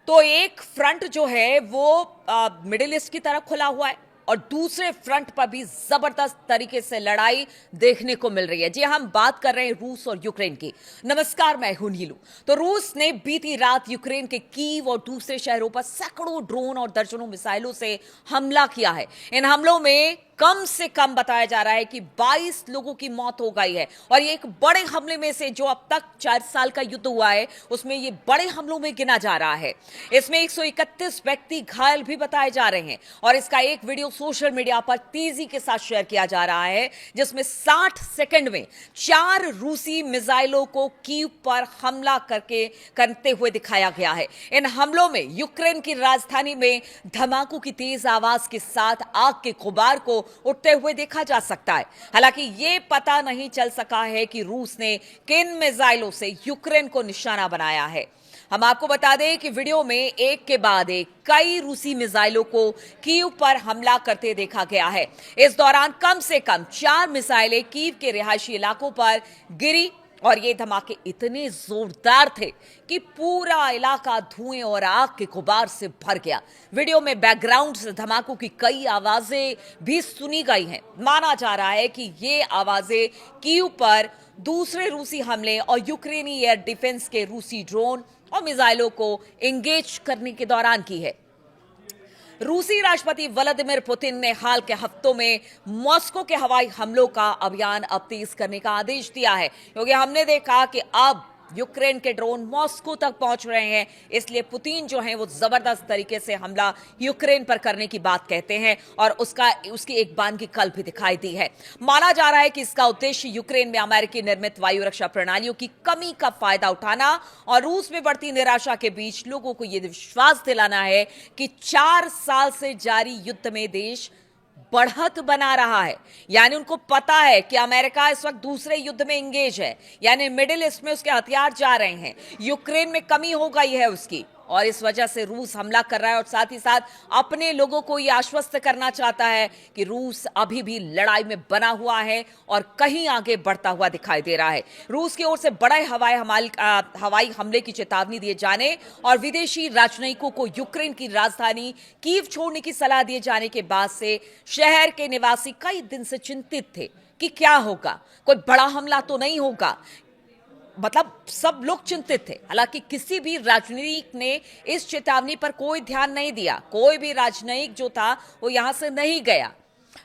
तो एक फ्रंट जो है वो मिडिल ईस्ट की तरफ खुला हुआ है और दूसरे फ्रंट पर भी जबरदस्त तरीके से लड़ाई देखने को मिल रही है। जी, हम बात कर रहे हैं रूस और यूक्रेन की। नमस्कार, मैं हूं नीलू। तो रूस ने बीती रात यूक्रेन के कीव और दूसरे शहरों पर सैकड़ों ड्रोन और दर्जनों मिसाइलों से हमला किया है। इन हमलों में कम से कम बताया जा रहा है कि 22 लोगों की मौत हो गई है और ये एक बड़े हमले में से जो अब तक 4 साल का युद्ध हुआ है उसमें ये बड़े हमलों में गिना जा रहा है। इसमें 131 व्यक्ति घायल भी बताए जा रहे हैं और इसका एक वीडियो सोशल मीडिया पर तेजी के साथ शेयर किया जा रहा है जिसमें 60 सेकंड में 4 रूसी मिसाइलों को कीव पर हमला करते हुए दिखाया गया है। इन हमलों में यूक्रेन की राजधानी में धमाकों की तेज आवाज के साथ आग के गुबार को उठते हुए देखा जा सकता है। हालांकि यह पता नहीं चल सका है कि रूस ने किन मिसाइलों से यूक्रेन को निशाना बनाया है। हम आपको बता दें कि वीडियो में एक के बाद एक कई रूसी मिसाइलों को कीव पर हमला करते देखा गया है। इस दौरान कम से कम 4 मिसाइलें कीव के रिहायशी इलाकों पर गिरी और ये धमाके इतने जोरदार थे कि पूरा इलाका धुएं और आग के गुबार से भर गया। वीडियो में बैकग्राउंड से धमाकों की कई आवाजें भी सुनी गई हैं। माना जा रहा है कि ये आवाजें कीव पर दूसरे रूसी हमले और यूक्रेनी एयर डिफेंस के रूसी ड्रोन और मिसाइलों को एंगेज करने के दौरान की है। रूसी राष्ट्रपति व्लादिमीर पुतिन ने हाल के हफ्तों में मॉस्को के हवाई हमलों का अभियान अब तेज करने का आदेश दिया है, क्योंकि हमने देखा कि अब यूक्रेन के ड्रोन मॉस्को तक पहुंच रहे हैं। इसलिए पुतिन जो है वो जबरदस्त तरीके से हमला यूक्रेन पर करने की बात कहते हैं और उसकी एक बानगी कल भी दिखाई दी है। माना जा रहा है कि इसका उद्देश्य यूक्रेन में अमेरिकी निर्मित वायु रक्षा प्रणालियों की कमी का फायदा उठाना और रूस में बढ़ती निराशा के बीच लोगों को यह विश्वास दिलाना है कि 4 साल से जारी युद्ध में देश बढ़त बना रहा है। यानी उनको पता है कि अमेरिका इस वक्त दूसरे युद्ध में एंगेज है, यानी मिडिल ईस्ट में उसके हथियार जा रहे हैं, यूक्रेन में कमी हो गई है उसकी, और इस वजह से रूस हमला कर रहा है और साथ ही साथ अपने लोगों को यह आश्वस्त करना चाहता है कि रूस अभी भी लड़ाई में बना हुआ है और कहीं आगे बढ़ता हुआ दिखाई दे रहा है। रूस की ओर से बड़े हवाई हमले की चेतावनी दिए जाने और विदेशी राजनयिकों को यूक्रेन की राजधानी कीव छोड़ने की सलाह दिए जाने के बाद से शहर के निवासी कई दिन से चिंतित थे कि क्या होगा, कोई बड़ा हमला तो नहीं होगा। मतलब सब लोग चिंतित थे। हालांकि किसी भी राजनयिक ने इस चेतावनी पर कोई ध्यान नहीं दिया। कोई भी राजनयिक जो था वो यहां से नहीं गया।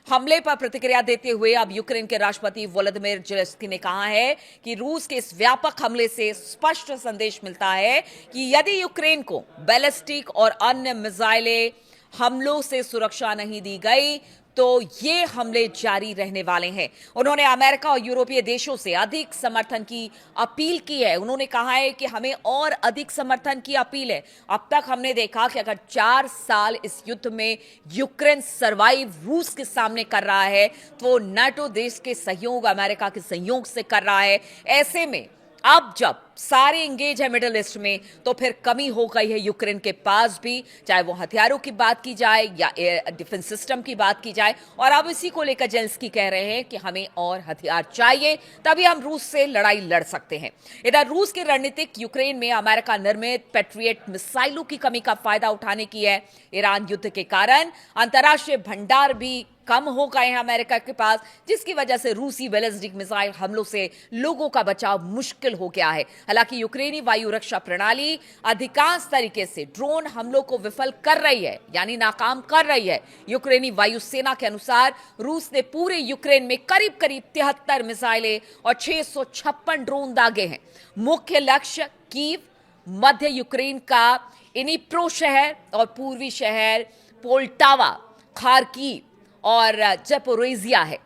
हमले पर प्रतिक्रिया देते हुए अब यूक्रेन के राष्ट्रपति व्लादिमीर ज़ेलेंस्की ने कहा है कि रूस के इस व्यापक हमले से स्पष्ट संदेश मिलता है कि यदि यूक्रेन को बैलिस्टिक और अन्य मिसाइलें हमलों से सुरक्षा नहीं दी गई तो ये हमले जारी रहने वाले हैं। उन्होंने अमेरिका और यूरोपीय देशों से अधिक समर्थन की अपील की है। उन्होंने कहा है कि हमें और अधिक समर्थन की अपील है। अब तक हमने देखा कि अगर 4 साल इस युद्ध में यूक्रेन सरवाइव रूस के सामने कर रहा है तो नाटो देश के सहयोग, अमेरिका के सहयोग से कर रहा है। ऐसे में अब जब सारे एंगेज है मिडिल ईस्ट में तो फिर कमी हो गई है यूक्रेन के पास भी, चाहे वो हथियारों की बात की जाए या एयर डिफेंस सिस्टम की बात की जाए। और अब इसी को लेकर ज़ेलेंस्की कह रहे हैं कि हमें और हथियार चाहिए, तभी हम रूस से लड़ाई लड़ सकते हैं। इधर रूस की रणनीतिक यूक्रेन में अमेरिका निर्मित पैट्रियट मिसाइलों की कमी का फायदा उठाने की है। ईरान युद्ध के कारण अंतर्राष्ट्रीय भंडार भी कम हो गए हैं अमेरिका के पास, जिसकी वजह से रूसी बैलिस्टिक मिसाइल हमलों से लोगों का बचाव मुश्किल हो गया है। हालांकि यूक्रेनी वायु रक्षा प्रणाली अधिकांश तरीके से ड्रोन हमलों को विफल कर रही है, यानी नाकाम कर रही है। यूक्रेनी वायुसेना के अनुसार रूस ने पूरे यूक्रेन में करीब करीब 73 मिसाइलें और 656 ड्रोन दागे हैं। मुख्य लक्ष्य कीव, मध्य यूक्रेन का इनिप्रो शहर और पूर्वी शहर पोल्टावा, खार्किव और ज़पोरिज़िया है।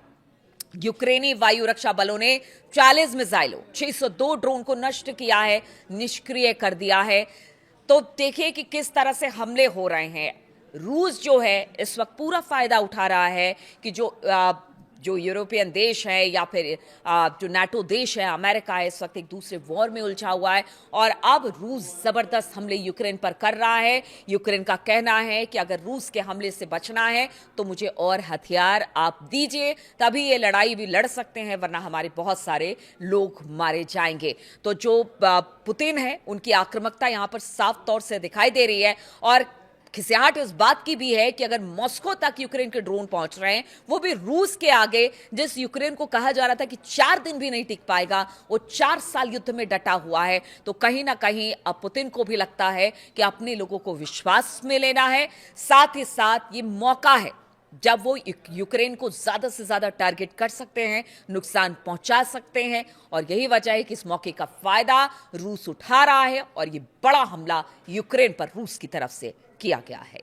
यूक्रेनी वायु रक्षा बलों ने 40 मिसाइलों, 602 ड्रोन को नष्ट किया है, निष्क्रिय कर दिया है। तो देखिए कि किस तरह से हमले हो रहे हैं। रूस जो है इस वक्त पूरा फायदा उठा रहा है कि जो जो यूरोपियन देश है या फिर जो नाटो देश है, अमेरिका है, इस वक्त एक दूसरे वॉर में उलझा हुआ है और अब रूस जबरदस्त हमले यूक्रेन पर कर रहा है। यूक्रेन का कहना है कि अगर रूस के हमले से बचना है तो मुझे और हथियार आप दीजिए, तभी ये लड़ाई भी लड़ सकते हैं, वरना हमारे बहुत सारे लोग मारे जाएंगे। तो जो पुतिन है उनकी आक्रामकता यहां पर साफ तौर से दिखाई दे रही है और खिसियाहट इस बात की भी है कि अगर मॉस्को तक यूक्रेन के ड्रोन पहुंच रहे हैं, वो भी रूस के आगे, जिस यूक्रेन को कहा जा रहा था कि 4 दिन भी नहीं टिक पाएगा, वो 4 साल युद्ध में डटा हुआ है। तो कहीं ना कहीं अब पुतिन को भी लगता है कि अपने लोगों को विश्वास में लेना है, साथ ही साथ ये मौका है जब वो यूक्रेन को ज्यादा से ज्यादा टारगेट कर सकते हैं, नुकसान पहुंचा सकते हैं। और यही वजह है कि इस मौके का फायदा रूस उठा रहा है और ये बड़ा हमला यूक्रेन पर रूस की तरफ से किया गया है।